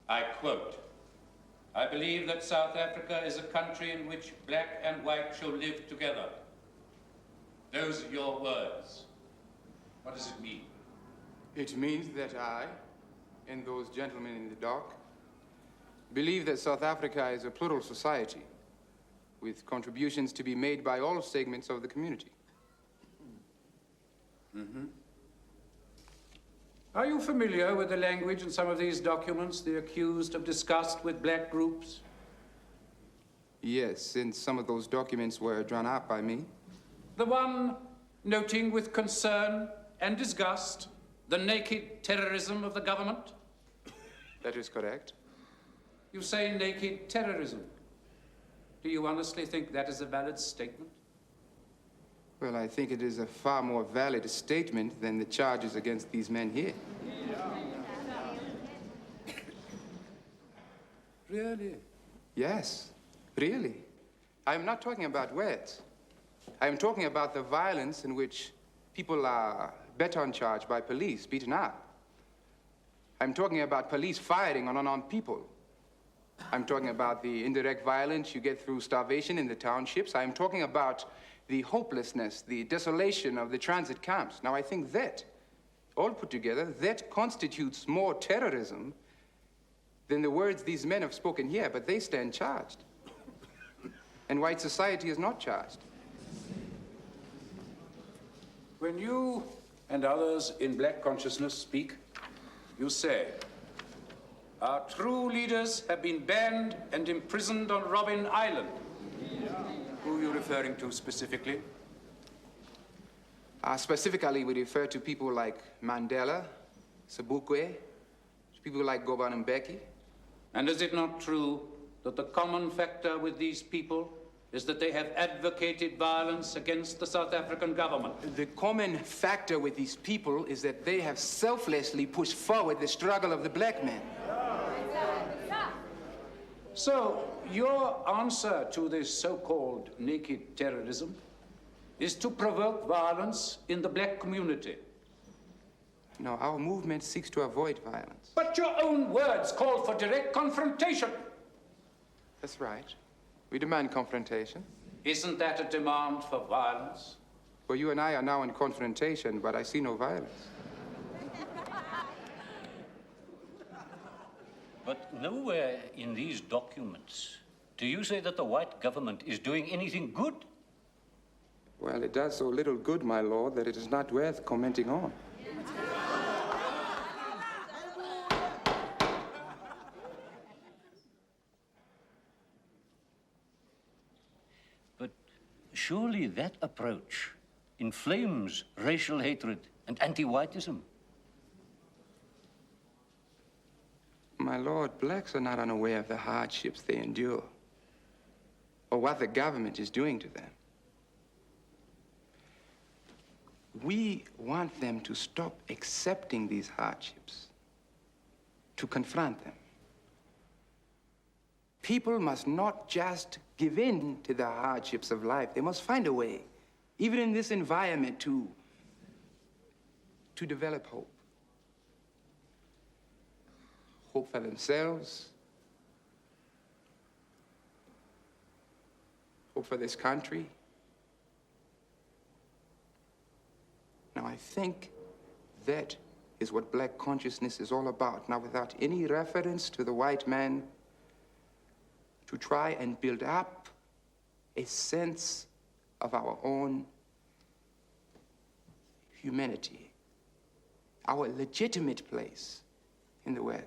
I quote, "I believe that South Africa is a country in which black and white shall live together." Those are your words. What does it mean? It means that I, and those gentlemen in the dock, believe that South Africa is a plural society with contributions to be made by all segments of the community. Mm-hmm. Are you familiar with the language in some of these documents the accused have discussed with black groups? Yes, since some of those documents were drawn up by me. The one noting with concern and disgust the naked terrorism of the government? That is correct. You say naked terrorism. Do you honestly think that is a valid statement? Well, I think it is a far more valid statement than the charges against these men here. Really? Yes, really. I am not talking about words. I am talking about the violence in which people are baton charged by police, beaten up. I'm talking about police firing on unarmed people. I'm talking about the indirect violence you get through starvation in the townships. I'm talking about the hopelessness, the desolation of the transit camps. Now, I think that, all put together, that constitutes more terrorism than the words these men have spoken here, but they stand charged. And white society is not charged. When you and others in black consciousness speak, you say, "Our true leaders have been banned and imprisoned on Robben Island." Who are you referring to specifically? Specifically, we refer to people like Mandela, Sobukwe, people like Govan Mbeki. And is it not true that the common factor with these people is that they have advocated violence against the South African government? The common factor with these people is that they have selflessly pushed forward the struggle of the black man. So, your answer to this so-called naked terrorism is to provoke violence in the black community. No, our movement seeks to avoid violence. But your own words call for direct confrontation. That's right. We demand confrontation. Isn't that a demand for violence? Well, you and I are now in confrontation, but I see no violence. But nowhere in these documents do you say that the white government is doing anything good? Well, it does so little good, my lord, that it is not worth commenting on. But surely that approach inflames racial hatred and anti-whiteism. My lord, blacks are not unaware of the hardships they endure or what the government is doing to them. We want them to stop accepting these hardships, to confront them. People must not just give in to the hardships of life. They must find a way, even in this environment, to develop hope. Hope for themselves, hope for this country. Now, I think that is what black consciousness is all about. Now, without any reference to the white man, to try and build up a sense of our own humanity, our legitimate place in the world.